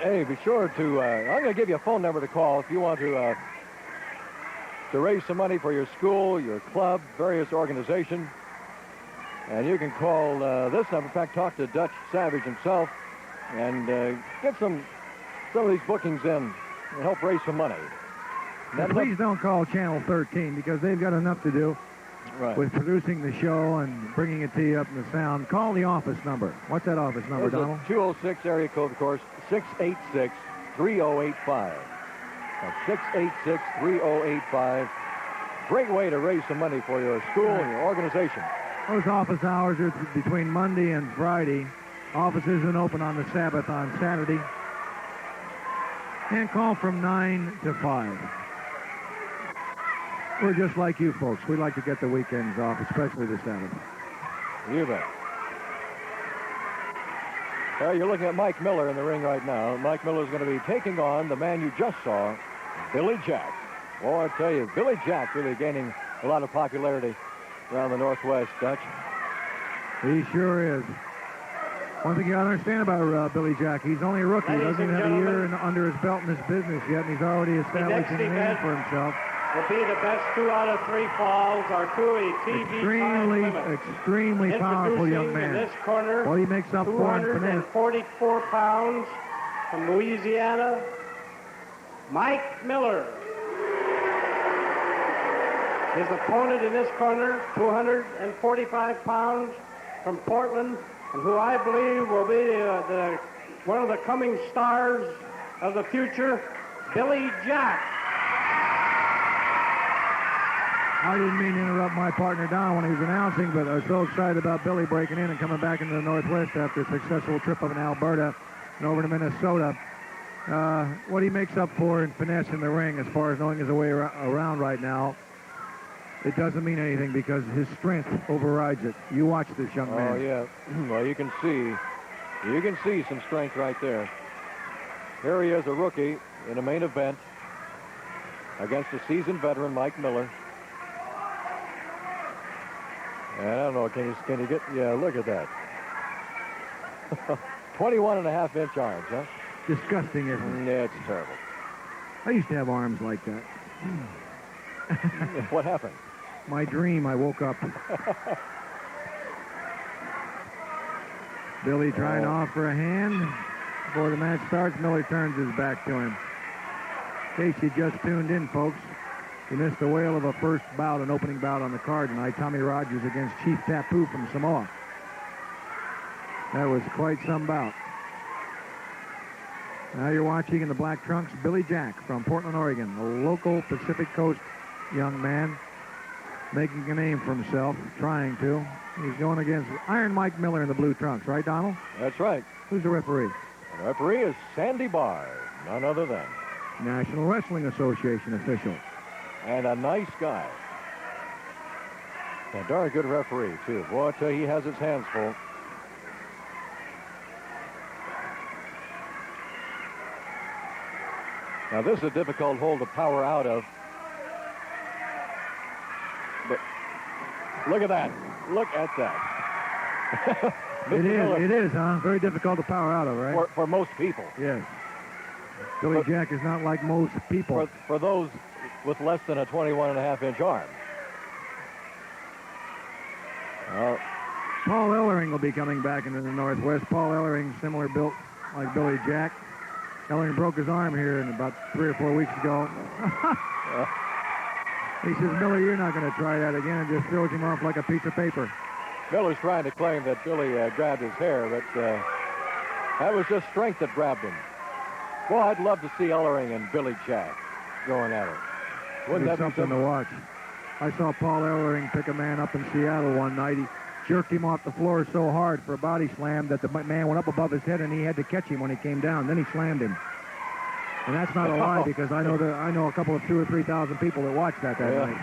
Hey, be sure to, I'm going to give you a phone number to call if you want to raise some money for your school, your club, various organizations. And you can call this number. In fact, talk to Dutch Savage himself and get some of these bookings in and help raise some money. Now, please don't call Channel 13 because they've got enough to do with producing the show and bringing it to you up in the sound. Call the office number. What's that office number, Donald? 206 area code, of course, 686-3085. That's 686-3085. Great way to raise some money for your school and your organization. Those office hours are between Monday and Friday. Office isn't open on the Sabbath on Saturday. And call from 9 to 5. We're just like you folks. We like to get the weekends off, especially the Sabbath. You bet. Well, you're looking at Mike Miller in the ring right now. Mike Miller is going to be taking on the man you just saw, Billy Jack. Well, I tell you, Billy Jack really gaining a lot of popularity around the Northwest, Dutch. He sure is. One thing you got to understand about Billy Jack, he's only a rookie. He doesn't even have a year under his belt in this business yet, and he's already established a name for himself. Will be the best 2 out of 3 falls or to a TV extremely powerful young man. In this corner, what he makes up for in finesse. 244 pounds from Louisiana, Mike Miller. His opponent in this corner, 245 pounds from Portland, and who I believe will be one of the coming stars of the future, Billy Jack. I didn't mean to interrupt my partner Don when he was announcing, but I was so excited about Billy breaking in and coming back into the Northwest after a successful trip up in Alberta and over to Minnesota. What he makes up for in finesse in the ring as far as knowing his way around right now, it doesn't mean anything because his strength overrides it. You watch this young man. Oh, yeah. Well, you can see some strength right there. Here he is, a rookie in a main event against a seasoned veteran, Mike Miller. And I don't know, can you get, yeah, look at that. 21.5-inch arms, huh? Disgusting, isn't it? Yeah, it's terrible. I used to have arms like that. What happened? My dream, I woke up. Billy trying to offer a hand. Before the match starts, Miller turns his back to him. In case you just tuned in, folks, you missed the whale of a first bout, an opening bout on the card tonight. Tommy Rogers against Chief Tapu from Samoa. That was quite some bout. Now you're watching in the black trunks, Billy Jack from Portland, Oregon, a local Pacific Coast young man making a name for himself, trying to. He's going against Iron Mike Miller in the blue trunks, right, Donald? That's right. Who's the referee? The referee is Sandy Barr, none other than National Wrestling Association official. And a nice guy. A darn good referee, too. Boy, I tell you, he has his hands full. Now, this is a difficult hole to power out of. But look at that. Look at that. It is, huh? Very difficult to power out of, right? For most people. Yes. Billy Jack is not like most people. For those with less than a 21.5-inch arm. Well, Paul Ellering will be coming back into the Northwest. Paul Ellering, similar built like Billy Jack. Ellering broke his arm here about 3 or 4 weeks ago. He says, Miller, you're not going to try that again, and just throws him off like a piece of paper. Miller's trying to claim that Billy grabbed his hair, but that was just strength that grabbed him. Boy, I'd love to see Ellering and Billy Jack going at it. Wouldn't that be something to watch? I saw Paul Ellering pick a man up in Seattle one night. He jerked him off the floor so hard for a body slam that the man went up above his head, and he had to catch him when he came down. Then he slammed him. And that's not a lie because I know a couple of 2,000 or 3,000 people that watched that night.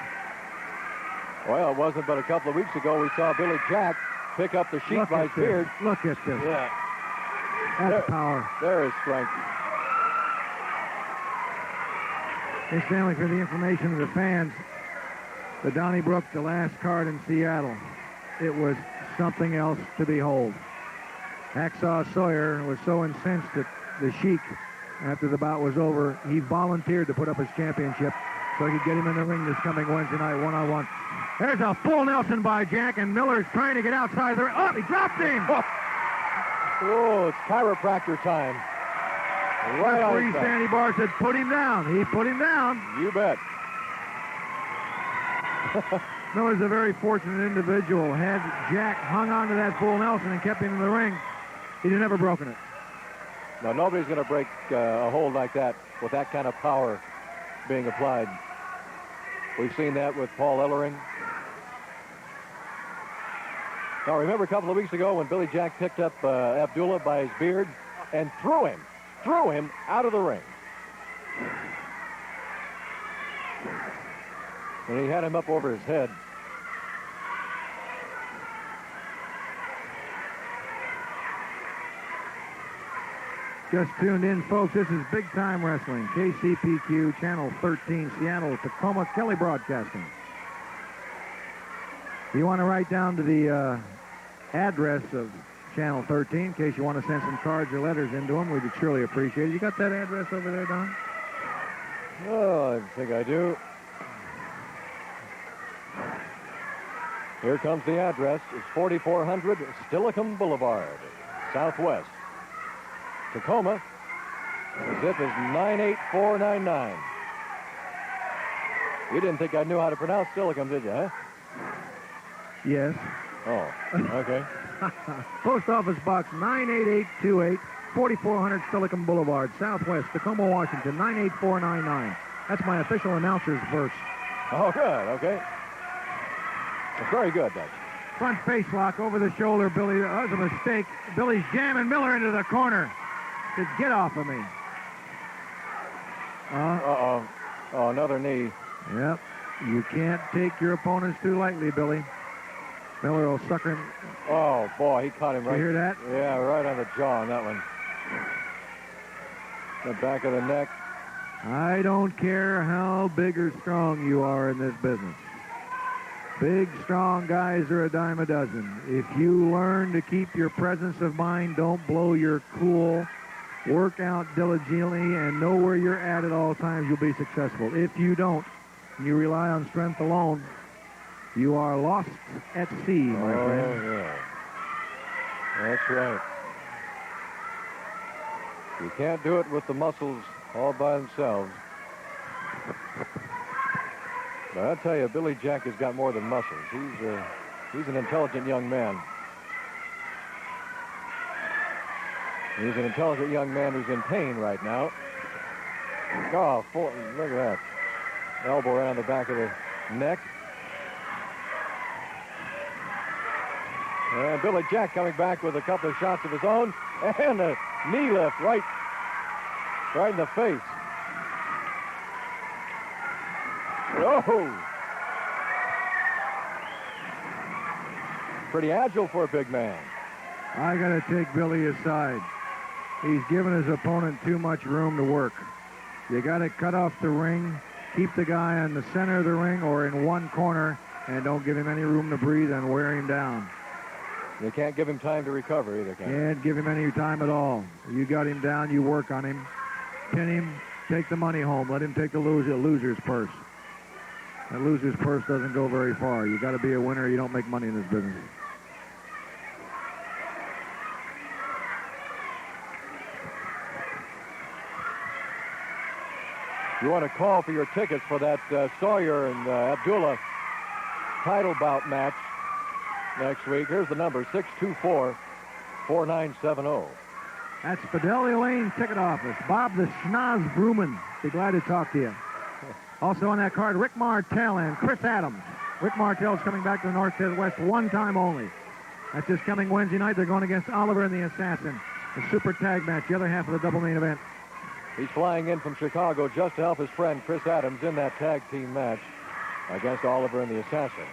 Well, it wasn't but a couple of weeks ago we saw Billy Jack pick up the sheet by his beard. Look at this. Yeah. That's power. There is strength. Incidentally, for the information of the fans, the Donnybrook, the last card in Seattle, it was something else to behold. Hacksaw Sawyer was so incensed at the Sheik, after the bout was over, he volunteered to put up his championship so he could get him in the ring this coming Wednesday night, one-on-one. There's a full Nelson by Jack, and Miller's trying to get outside the ring. Oh, he dropped him! Oh, it's chiropractor time. Right on. Referee Sandy Barr said, put him down. He put him down. You bet. Miller's a very fortunate individual. Had Jack hung on to that full Nelson and kept him in the ring, he'd have never broken it. No, nobody's going to break a hold like that with that kind of power being applied. We've seen that with Paul Ellering. Now, remember a couple of weeks ago when Billy Jack picked up Abdullah by his beard and threw him out of the ring. And he had him up over his head. Just tuned in, folks. This is Big Time Wrestling, KCPQ, Channel 13, Seattle, Tacoma, Kelly Broadcasting. You want to write down to the address of Channel 13 in case you want to send some cards or letters into them. We'd surely appreciate it. You got that address over there, Don? Oh, I think I do. Here comes the address. It's 4400 Stillicum Boulevard, Southwest. Tacoma. The zip is 98499. You didn't think I knew how to pronounce Stillicum, did you, huh? Yes. Oh, okay. Post Office Box 98828, 4400 Stillicum Boulevard, Southwest, Tacoma, Washington, 98499. That's my official announcer's verse. Oh, good. Okay. That's very good, Dutch. Front face lock over the shoulder, Billy. That was a mistake. Billy's jamming Miller into the corner. Said, get off of me. Uh-oh. Oh, another knee. Yep. You can't take your opponents too lightly, Billy. Miller will sucker him. Oh, boy, he caught him right. You hear that? Yeah, right on the jaw on that one. The back of the neck. I don't care how big or strong you are in this business. Big, strong guys are a dime a dozen. If you learn to keep your presence of mind, don't blow your cool, work out diligently, and know where you're at all times, you'll be successful. If you don't, and you rely on strength alone, you are lost at sea, my friend. Oh, yeah. That's right. You can't do it with the muscles all by themselves. But I'll tell you, Billy Jack has got more than muscles. He's an intelligent young man. He's an intelligent young man who's in pain right now. Oh, look at that. Elbow right on the back of the neck. And Billy Jack coming back with a couple of shots of his own. And a knee lift right in the face. Oh! Pretty agile for a big man. I got to take Billy aside. He's given his opponent too much room to work. You got to cut off the ring, keep the guy in the center of the ring or in one corner, and don't give him any room to breathe and wear him down. You can't give him time to recover either, can you? Can't give him any time at all. You got him down, you work on him, pin him, take the money home, let him take the loser's purse. That loser's purse doesn't go very far. You got to be a winner. You don't make money in this business. You want to call for your tickets for that Sawyer and Abdullah title bout match next week. Here's the number, 624-4970. That's Fidelity Lane Ticket Office. Bob the Schnoz Bruman. Be glad to talk to you. Also on that card, Rick Martel and Chris Adams. Rick Martel's coming back to the North to the West one time only. That's this coming Wednesday night. They're going against Oliver and the Assassin. The super tag match, the other half of the double main event. He's flying in from Chicago just to help his friend Chris Adams in that tag team match against Oliver and the Assassin.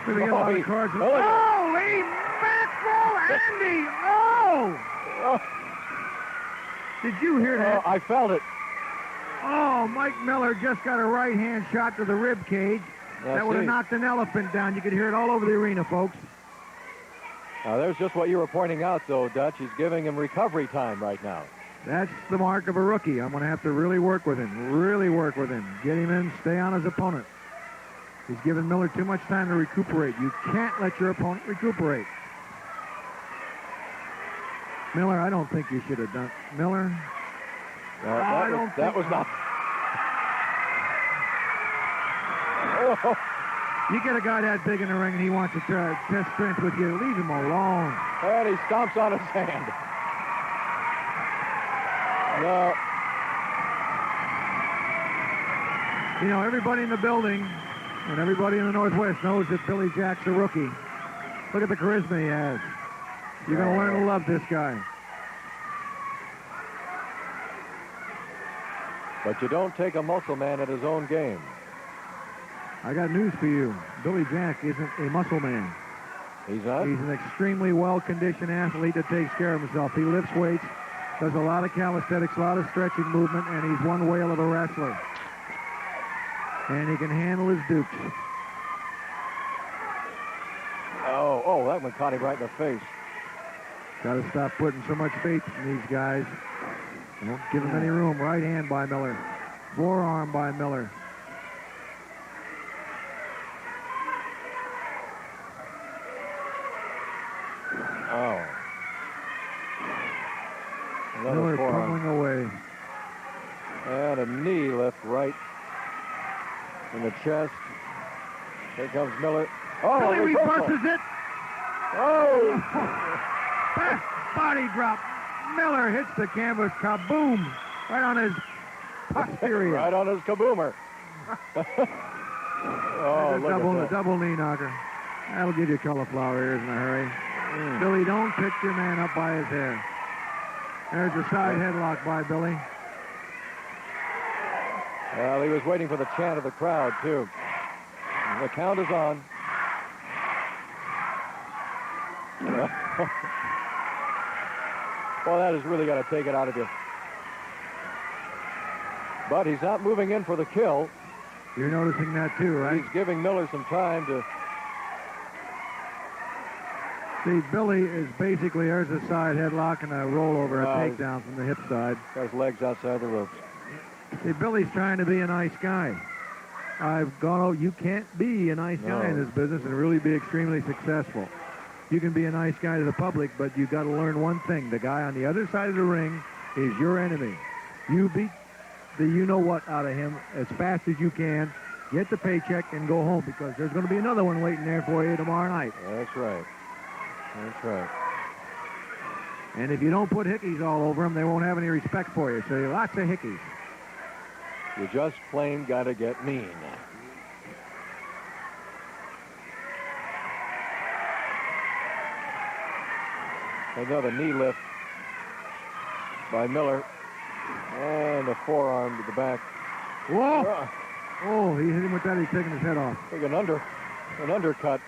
We get a lot of cards. Holy mackerel, Andy! Oh! Did you hear that? I felt it. Oh, Mike Miller just got a right-hand shot to the rib cage. That would have knocked an elephant down. You could hear it all over the arena, folks. Now, there's just what you were pointing out, though, Dutch. He's giving him recovery time right now. That's the mark of a rookie. I'm going to have to really work with him. Really work with him. Get him in, stay on his opponent. He's given Miller too much time to recuperate. You can't let your opponent recuperate. Miller, I don't think you should have done. Miller? That was not... Oh. You get a guy that big in the ring and he wants to test strength with you, leave him alone. And he stomps on his hand. No. You know, everybody in the building and everybody in the Northwest knows that Billy Jack's a rookie. Look at the charisma he has. You're going to learn to love this guy. But you don't take a muscle man at his own game. I got news for you. Billy Jack isn't a muscle man. He's not? He's an extremely well-conditioned athlete that takes care of himself. He lifts weights, does a lot of calisthenics, a lot of stretching movement, and he's one whale of a wrestler. And he can handle his dukes. Oh, that one caught him right in the face. Got to stop putting so much faith in these guys. Don't give him any room. Right hand by Miller. Forearm by Miller. Oh. Miller pummeling away. And a knee lift right in the chest. Here comes Miller. Oh, Billy reverses it. Oh! Body drop. Miller hits the canvas. Kaboom! Right on his posterior. Right on his kaboomer. Oh, look at that. Double knee knocker. That'll give you cauliflower ears in a hurry. Billy, don't pick your man up by his hair. There's a side headlock by Billy. Well, he was waiting for the chant of the crowd, too. The count is on. Well, that has really got to take it out of you. But he's not moving in for the kill. You're noticing that, too, right? He's giving Miller some time to... See, Billy is basically, there's a side headlock and a rollover, a takedown from the hip side. Got his legs outside the ropes. See, Billy's trying to be a nice guy. I've gone, oh, you can't be a nice guy in this business and really be extremely successful. You can be a nice guy to the public, but you got to learn one thing. The guy on the other side of the ring is your enemy. You beat the you-know-what out of him as fast as you can, get the paycheck, and go home, because there's going to be another one waiting there for you tomorrow night. That's right. That's right. And if you don't put hickeys all over them, they won't have any respect for you. So lots of hickeys. You just plain got to get mean. Another knee lift by Miller. And a forearm to the back. Whoa! Oh, he hit him with that. He's taking his head off. Like an undercut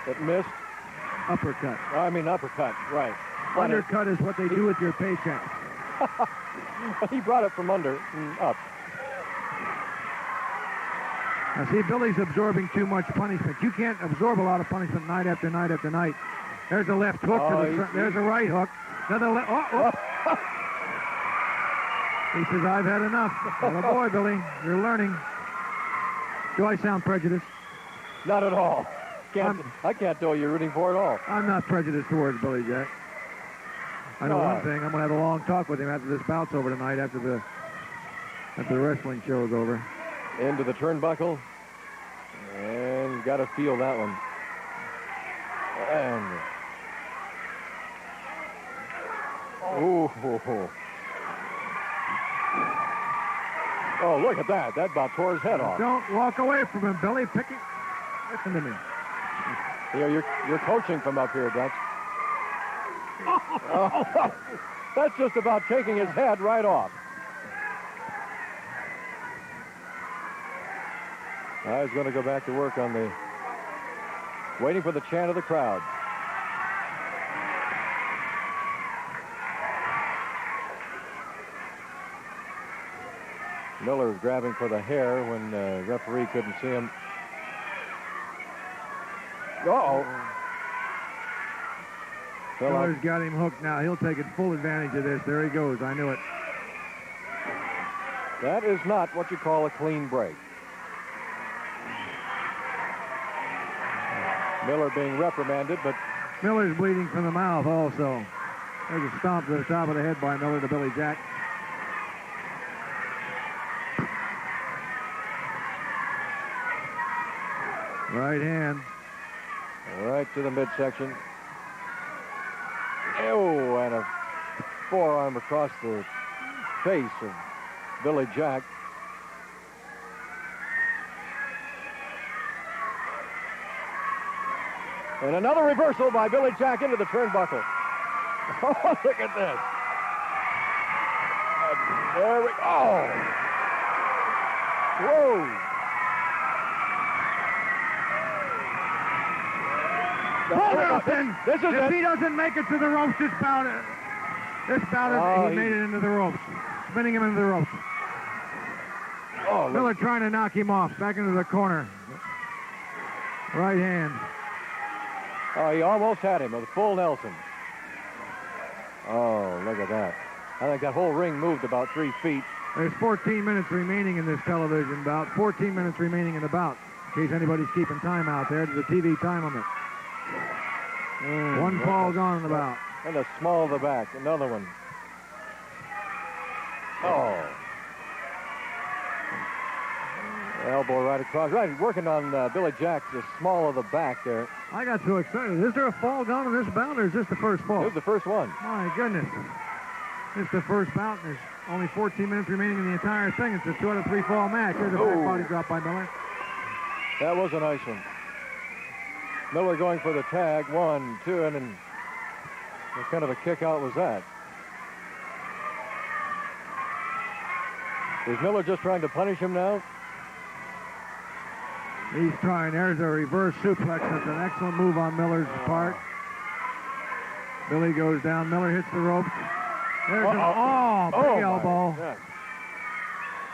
that missed. Uppercut. I mean uppercut, right. Undercut is what they do with your paycheck. He brought it from under and up. Now, see, Billy's absorbing too much punishment. You can't absorb a lot of punishment night after night after night. There's a left hook to the front. There's a right hook. Another left. Oh. He says, I've had enough. Oh, boy, Billy, you're learning. Do I sound prejudiced? Not at all. I can't tell you're rooting for it all. I'm not prejudiced towards Billy Jack. I know one thing. I'm going to have a long talk with him after this bout's over tonight, after the wrestling show's over. Into the turnbuckle. And got to feel that one. And... Ooh. Oh, look at that. That about tore his head off. Don't walk away from him, Billy. Listen to me. You're coaching from up here, Dutch. Oh, that's just about taking his head right off. I was going to go back to work on the... Waiting for the chant of the crowd. Miller was grabbing for the hair when the referee couldn't see him. Uh-oh. Miller's got him hooked now. He'll take full advantage of this. There he goes. I knew it. That is not what you call a clean break. Miller being reprimanded, but Miller's bleeding from the mouth also. There's a stomp to the top of the head by Miller to Billy Jack. Right hand. Right to the midsection. Oh, and a forearm across the face of Billy Jack. And another reversal by Billy Jack into the turnbuckle. Oh, look at this. And there we go. Oh. Whoa. This is if he doesn't make it to the ropes, this bout he made it into the ropes. Spinning him into the ropes. Oh, Miller trying to knock him off. Back into the corner. Right hand. Oh, he almost had him with a full Nelson. Oh, look at that. I think that whole ring moved about 3 feet. There's 14 minutes remaining in this television bout. 14 minutes remaining in the bout. In case anybody's keeping time out there, there's a TV time limit. One fall gone in the bout. And the small of the back. Another one. Oh. Elbow right across. Right, working on Billy Jack's the small of the back there. I got so excited. Is there a fall gone in this bout, or is this the first fall? This is the first one. My goodness. It's the first bout, and there's only 14 minutes remaining in the entire thing. It's a 2 out of 3 fall match. There's a back body drop by Miller. That was a nice one. Miller going for the tag. 1, 2, and then what kind of a kick out was that? Is Miller just trying to punish him now? He's trying. There's a reverse suplex. That's an excellent move on Miller's part. Billy goes down. Miller hits the ropes. There's an big elbow. Yeah.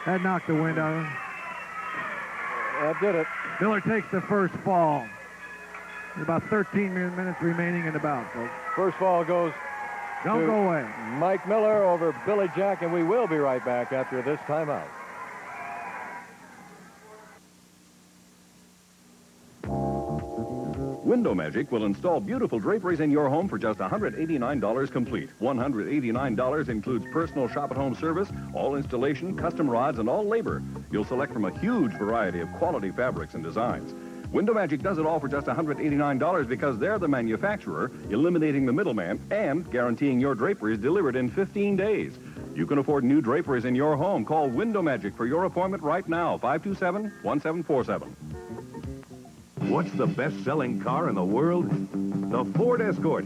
That knocked the wind out of him. That did it. Miller takes the first fall. There's about 13 minutes remaining in the bout, folks. First fall goes Don't go away. Mike Miller over Billy Jack, and we will be right back after this timeout. Window Magic will install beautiful draperies in your home for just $189 complete. $189 includes personal shop-at-home service, all installation, custom rods, and all labor. You'll select from a huge variety of quality fabrics and designs. Window Magic does it all for just $189 because they're the manufacturer, eliminating the middleman and guaranteeing your draperies delivered in 15 days. You can afford new draperies in your home. Call Window Magic for your appointment right now, 527-1747. What's the best-selling car in the world? The Ford Escort.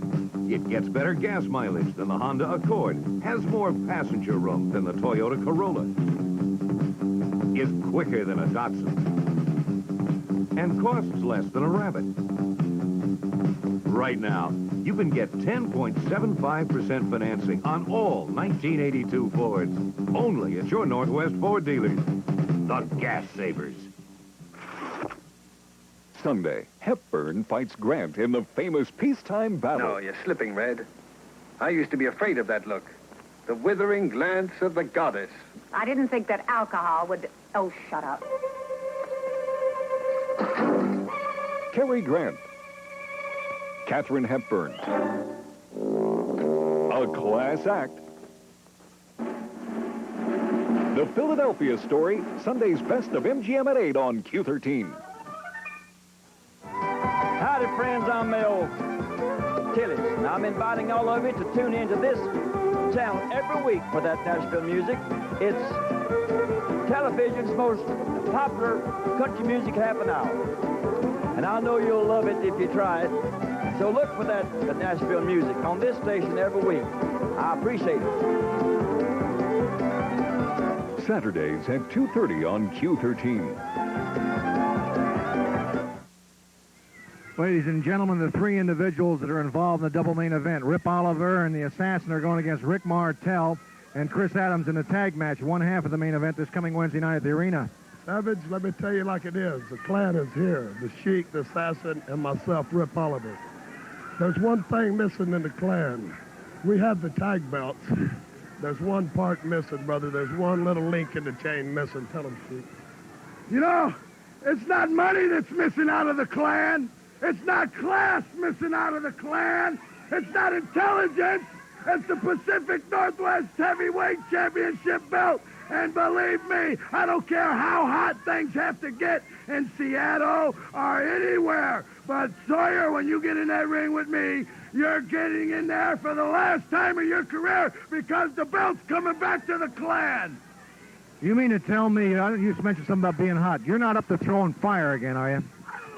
It gets better gas mileage than the Honda Accord, has more passenger room than the Toyota Corolla, is quicker than a Datsun, and costs less than a Rabbit. Right now, you can get 10.75% financing on all 1982 Fords, only at your Northwest Ford dealers. The Gas Savers. Sunday, Hepburn fights Grant in the famous peacetime battle. No, you're slipping, Red. I used to be afraid of that look. The withering glance of the goddess. I didn't think that alcohol would... Oh, shut up. Cary Grant. Katharine Hepburn. A class act. The Philadelphia Story, Sunday's Best of MGM at 8 on Q13. Howdy, friends. I'm Mel Tillis, and I'm inviting all of you to tune into this channel every week for that Nashville music. It's television's most popular country music half an hour. And I know you'll love it if you try it. So look for that Nashville music on this station every week. I appreciate it. Saturdays at 2:30 on Q13. Ladies and gentlemen, the three individuals that are involved in the double main event, Rip Oliver and the Assassin, are going against Rick Martel and Chris Adams in the tag match, one half of the main event this coming Wednesday night at the arena. Savage, let me tell you like it is. The clan is here. The Sheik, the Assassin, and myself, Rip Oliver. There's one thing missing in the Klan. We have the tag belts. There's one part missing, brother. There's one little link in the chain missing. Tell him, Chief. You know, it's not money that's missing out of the Klan. It's not class missing out of the Klan. It's not intelligence. It's the Pacific Northwest Heavyweight Championship belt. And believe me, I don't care how hot things have to get in Seattle or anywhere. But Sawyer, when you get in that ring with me, you're getting in there for the last time of your career because the belt's coming back to the Klan. You mean to tell me, you just mentioned something about being hot. You're not up to throwing fire again, are you?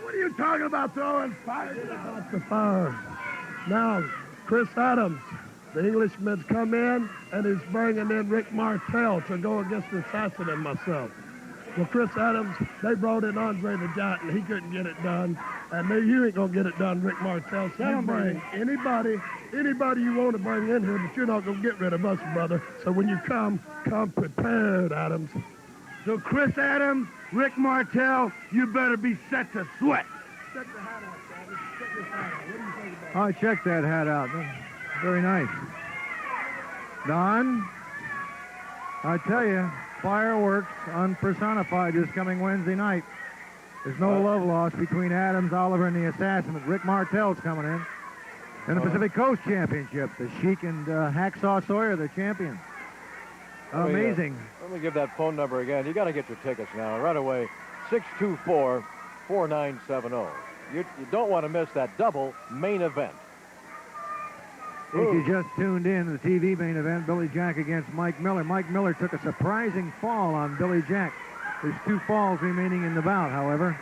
What are you talking about throwing fire? About the fire. Now, Chris Adams, the Englishman's come in, and he's bringing in Rick Martel to go against the assassin and myself. Well, Chris Adams, they brought in Andre the Giant, and he couldn't get it done. And you ain't going to get it done, Rick Martel. So you bring anybody you want to bring in here, but you're not going to get rid of us, brother. So when you come prepared, Adams. So Chris Adams, Rick Martel, you better be set to sweat. Check the hat out, Adams. Check this hat out. What do you think about I checked that hat out. Very nice. Don, I tell you, fireworks unpersonified this coming Wednesday night. There's no love lost between Adams, Oliver, and the Assassin. But Rick Martel's coming in. And the Pacific Coast Championship. The Sheik and Hacksaw Sawyer, the champions. Amazing. Let me give that phone number again. You got to get your tickets now. Right away, 624-4970. You don't want to miss that double main event. If you just tuned in to the TV main event, Billy Jack against Mike Miller. Mike Miller took a surprising fall on Billy Jack. There's 2 falls remaining in the bout, however.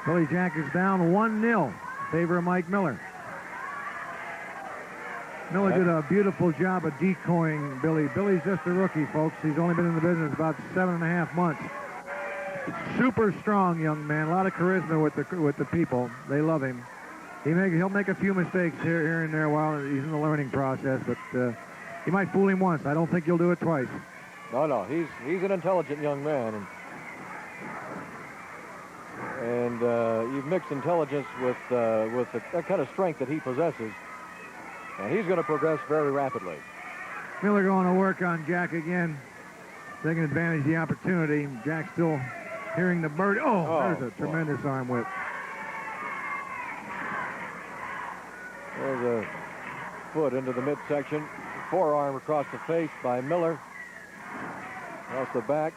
Billy Jack is down 1-0 in favor of Mike Miller. Miller did a beautiful job of decoying Billy. Billy's just a rookie, folks. He's only been in the business about 7.5 months. Super strong young man. A lot of charisma with the people. They love him. He'll make a few mistakes here and there while he's in the learning process, but he might fool him once. I don't think he'll do it twice. No, he's an intelligent young man, and you've mixed intelligence with that kind of strength that he possesses, and he's going to progress very rapidly. Miller going to work on Jack again, taking advantage of the opportunity. Jack still hearing the bird. There's a tremendous arm whip. There's a foot into the midsection. Forearm across the face by Miller. Across the back.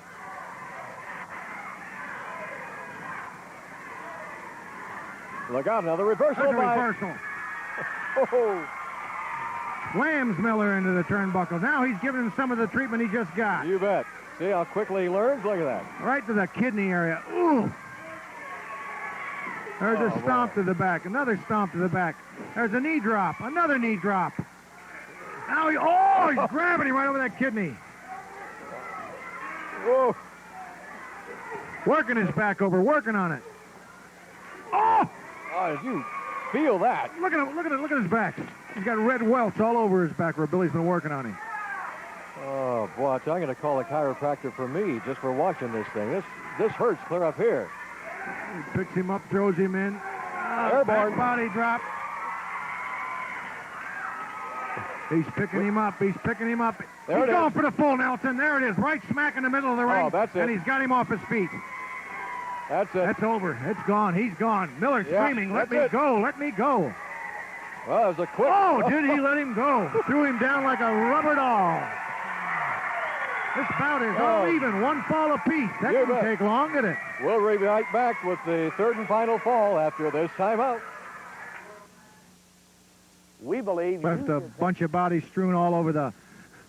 Look out now, the reversal. There's a reversal. Slams Miller into the turnbuckle. Now he's giving him some of the treatment he just got. You bet. See how quickly he learns? Look at that. Right to the kidney area. Ooh. There's a stomp to the back. Another stomp to the back. There's a knee drop. Another knee drop. Now he's grabbing him right over that kidney. Whoa. Working his back over. Working on it. Oh, did you feel that? Look at him. Look at his back. He's got red welts all over his back where Billy's been working on him. Oh, boy, I'm going to call a chiropractor for me just for watching this thing. This hurts clear up here. He picks him up, throws him in. Airborne. Back body drop. He's picking him up. He's picking him up. There He's it going is. for the full Nelson. There it is, right smack in the middle of the ring. Oh, that's it. And he's got him off his feet. That's it. That's over. It's gone. He's gone. Miller screaming, let me go, let me go. Well, it was a quick... Oh, did he let him go? Threw him down like a rubber doll. This bout is uneven, 1 fall apiece. That didn't take long, did it? We'll be right back with the 3rd and final fall after this timeout. We believe... Left a bunch of bodies strewn all over the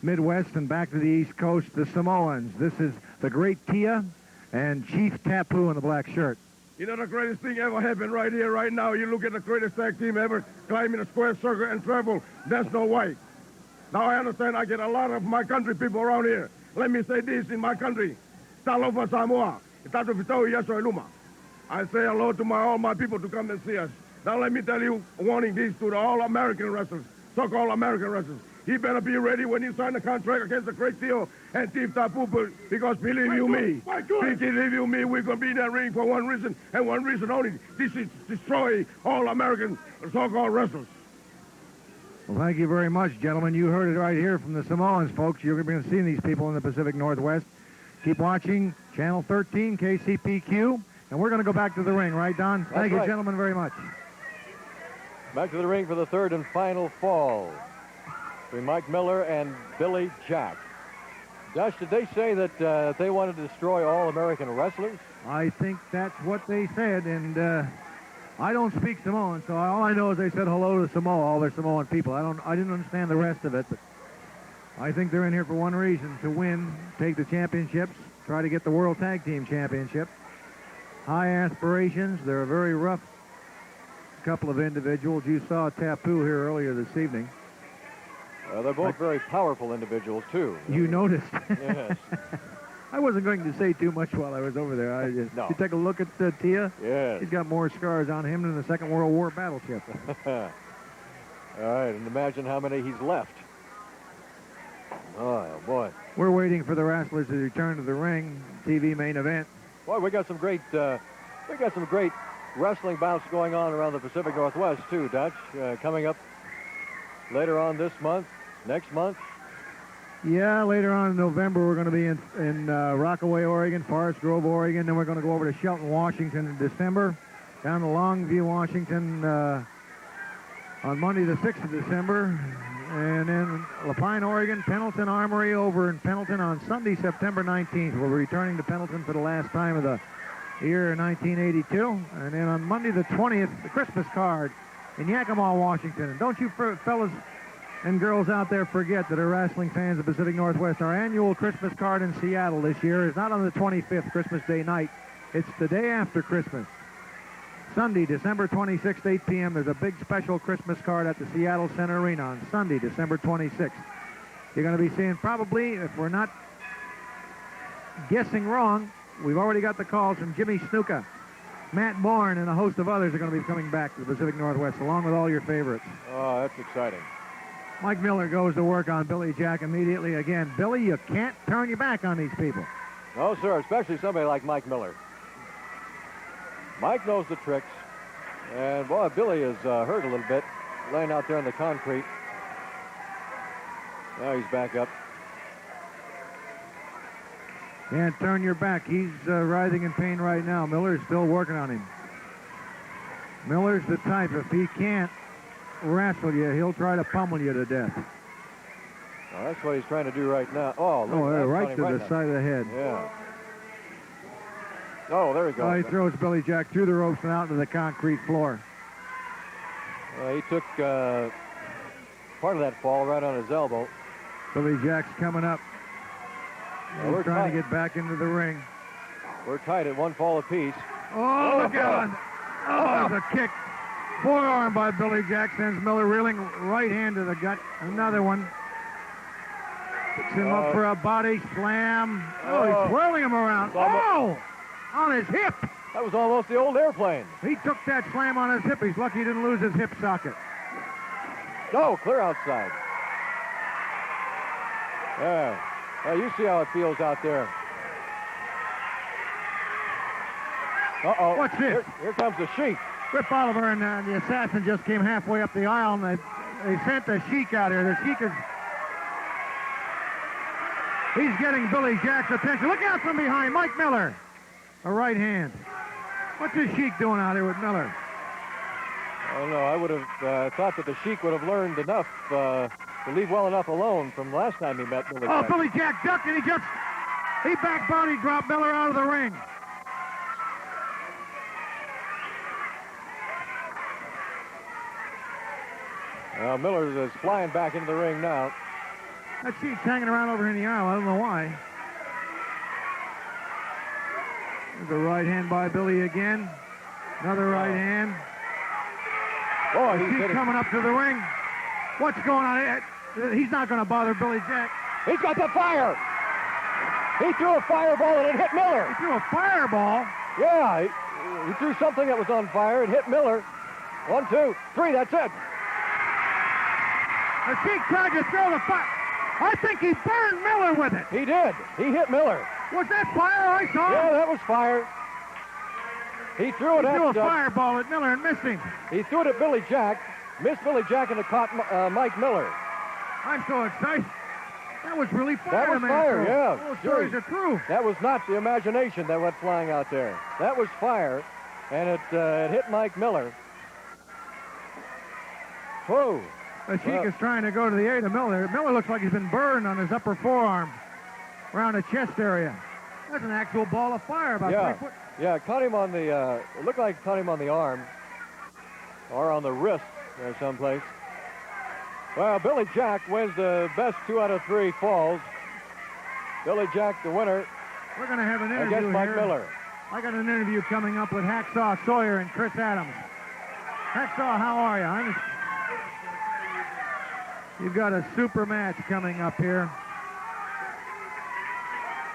Midwest and back to the East Coast, the Samoans. This is the Great Tia and Chief Tapu in the black shirt. You know, the greatest thing ever happened right here, right now. You look at the greatest tag team ever climb in a square circle and travel. That's no white. Now, I understand I get a lot of my country people around here. Let me say this in my country. Talofa Samoa. I say hello to all my people to come and see us. Now, let me tell you, warning this to the all-American wrestlers, so-called American wrestlers. He better be ready when he sign the contract against the Great Deal and Chief Tapu, because believe you me, we're going to be in that ring for one reason and one reason only. This is destroy all American so-called wrestlers. Well, thank you very much, gentlemen. You heard it right here from the Samoans, folks. You're going to be seeing these people in the Pacific Northwest. Keep watching Channel 13, KCPQ, and we're going to go back to the ring, right, Don? Thank you, gentlemen, very much. Back to the ring for the third and final fall between Mike Miller and Billy Jack. Josh, did they say that they wanted to destroy all American wrestlers? I think that's what they said, and I don't speak Samoan, so all I know is they said hello to Samoa, all their Samoan people. I didn't understand the rest of it, but I think they're in here for one reason, to win, take the championships, try to get the World Tag Team Championship. High aspirations. They're a very rough couple of individuals. You saw Tapu here earlier this evening. They're both very powerful individuals, too. You noticed. Yes. I wasn't going to say too much while I was over there. No. You take a look at Tia. Yes. He's got more scars on him than the Second World War battleship. All right, and imagine how many he's left. Oh, boy. We're waiting for the wrestlers to return to the ring. TV main event. Boy, we got some great wrestling bouts going on around the Pacific Northwest, too, Dutch. Coming up later on this month, next month. Yeah, later on in November, we're going to be in Rockaway, Oregon, Forest Grove, Oregon. Then we're going to go over to Shelton, Washington in December. Down to Longview, Washington on Monday the 6th of December. And then Lapine, Oregon, Pendleton Armory over in Pendleton on Sunday, September 19th. We're returning to Pendleton for the last time of the year 1982. And then on Monday the 20th, the Christmas card in Yakima, Washington. And don't you fellas and girls out there forget that are wrestling fans of the Pacific Northwest. Our annual Christmas card in Seattle this year is not on the 25th, Christmas Day night. It's the day after Christmas. Sunday, December 26th, 8 p.m., there's a big special Christmas card at the Seattle Center Arena on Sunday, December 26th. You're going to be seeing probably, if we're not guessing wrong, we've already got the calls from Jimmy Snuka. Matt Bourne and a host of others are going to be coming back to the Pacific Northwest, along with all your favorites. Oh, that's exciting. Mike Miller goes to work on Billy Jack immediately again. Billy, you can't turn your back on these people. No, sir, especially somebody like Mike Miller. Mike knows the tricks. And, boy, Billy is hurt a little bit, laying out there on the concrete. Now he's back up. Can't turn your back. He's writhing in pain right now. Miller's still working on him. Miller's the type, if he can't wrestle you, he'll try to pummel you to death. Well, that's what he's trying to do right now. Oh, look, right to the side of the head. Yeah. Oh, there he goes. Oh, he throws Billy Jack through the ropes and out into the concrete floor. He took part of that fall right on his elbow. Billy Jack's coming up. He's trying to get back into the ring. We're tight at one fall apiece. Oh, look at him. Oh, there's a kick. Forearm by Billy Jack sends Miller reeling, right hand to the gut. Another one. Picks him up for a body slam. Oh, he's whirling him around. Oh, on his hip. That was almost the old airplane. He took that slam on his hip. He's lucky he didn't lose his hip socket. No, clear outside. Yeah. Well, you see how it feels out there. Uh-oh. What's this? Here comes the Sheik. Rip Oliver and the assassin just came halfway up the aisle, and they sent the Sheik out here. The Sheik is... He's getting Billy Jack's attention. Look out from behind. Mike Miller. A right hand. What's the Sheik doing out here with Miller? I don't know. I would have thought that the Sheik would have learned enough to leave well enough alone from the last time he met Billy Jack. Billy Jack ducked, and he back body dropped Miller out of the ring. Miller is flying back into the ring now. That Sheik's hanging around over here in the aisle. I don't know why. There's a right hand by Billy again. Another right hand. Oh, he's coming up to the ring. What's going on? He's not going to bother Billy Jack. He's got the fire. He threw a fireball and it hit Miller. He threw a fireball? Yeah, he threw something that was on fire. It hit Miller. 1, 2, 3, that's it. The Sheik tried to throw the fire. I think he burned Miller with it. He did. He hit Miller. Was that fire I saw? Yeah, that was fire. He threw it a fireball at Miller and missed him. He threw it at Billy Jack, missed Billy Jack and it caught Mike Miller. I'm so excited. That was really fire. That was fire, yeah. Those stories are true. That was not the imagination that went flying out there. That was fire, and it hit Mike Miller. Whoa. The Sheik is trying to go to the aid of Miller. Miller looks like he's been burned on his upper forearm, around the chest area. That's an actual ball of fire about 3 foot. Yeah, caught him on the, it looked like it caught him on the arm or on the wrist or someplace. Well, Billy Jack wins the best 2 out of 3 falls. Billy Jack, the winner. We're going to have an interview against Mike here. Miller. I got an interview coming up with Hacksaw Sawyer and Chris Adams. Hacksaw, how are you? You've got a super match coming up here.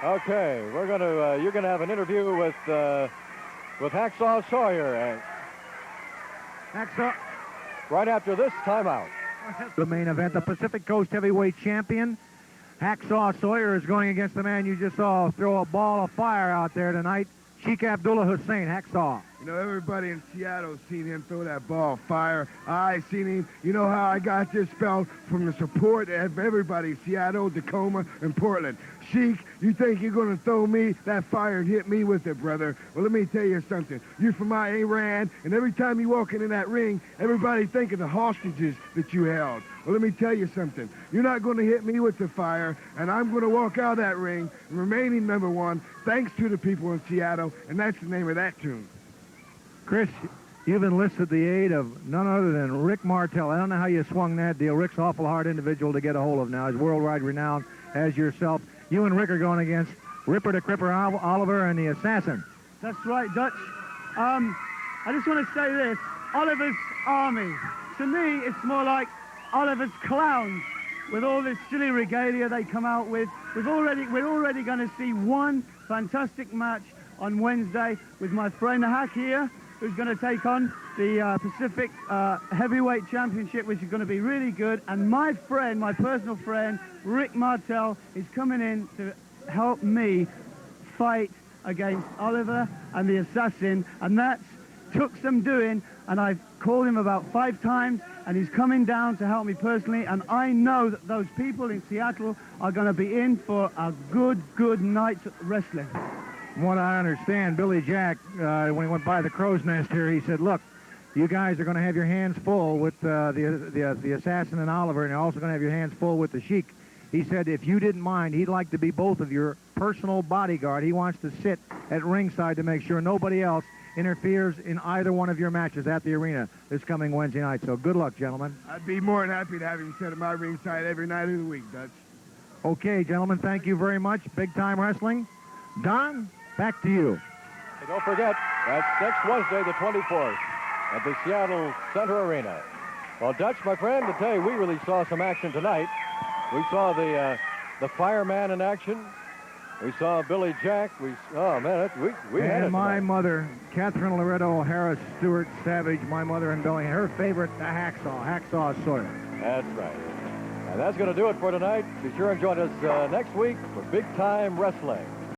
Okay, we're going to. You're going to have an interview with Hacksaw Sawyer. Hacksaw. Right after this timeout. The main event, the Pacific Coast Heavyweight Champion, Hacksaw Sawyer, is going against the man you just saw throw a ball of fire out there tonight, Sheik Abdullah Hussein. Hacksaw. You know, everybody in Seattle seen him throw that ball of fire. I seen him. You know how I got this spell? From the support of everybody, Seattle, Tacoma, and Portland. Sheik, you think you're going to throw me that fire and hit me with it, brother? Well, let me tell you something. You're from Iran, and every time you walk in that ring, everybody think of the hostages that you held. Well, let me tell you something. You're not going to hit me with the fire, and I'm going to walk out of that ring remaining number 1, thanks to the people in Seattle, and that's the name of that tune. Chris, you've enlisted the aid of none other than Rick Martel. I don't know how you swung that deal. Rick's an awful hard individual to get a hold of now. He's worldwide renowned as yourself. You and Rick are going against Ripper to Cripper Oliver and the Assassin. That's right, Dutch. I just want to say this. Oliver's Army. To me, it's more like Oliver's Clowns. With all this silly regalia they come out with. We're already going to see one fantastic match on Wednesday with my friend Hack here, who's going to take on the Pacific Heavyweight Championship, which is going to be really good. And my friend, my personal friend, Rick Martel, is coming in to help me fight against Oliver and the Assassin. And that took some doing, and I've called him about 5 times, and he's coming down to help me personally. And I know that those people in Seattle are going to be in for a good night's wrestling. From what I understand, Billy Jack, when he went by the crow's nest here, he said, look, you guys are going to have your hands full with the Assassin and Oliver, and you're also going to have your hands full with the Sheik. He said if you didn't mind, he'd like to be both of your personal bodyguard. He wants to sit at ringside to make sure nobody else interferes in either one of your matches at the arena this coming Wednesday night. So good luck, gentlemen. I'd be more than happy to have him sit at my ringside every night of the week, Dutch. Okay, gentlemen, thank you very much. Big Time Wrestling. Don, back to you. And don't forget, that's next Wednesday, the 24th, at the Seattle Center Arena. Well, Dutch, my friend, to tell you, we really saw some action tonight. We saw the fireman in action. We saw Billy Jack. Oh, man, we had it. And my tonight. mother, Catherine Loretta O'Hara Stewart Savage, my mother in Bellingham, her favorite, the Hacksaw Sawyer. That's right. And that's going to do it for tonight. Be sure and join us next week for Big Time Wrestling.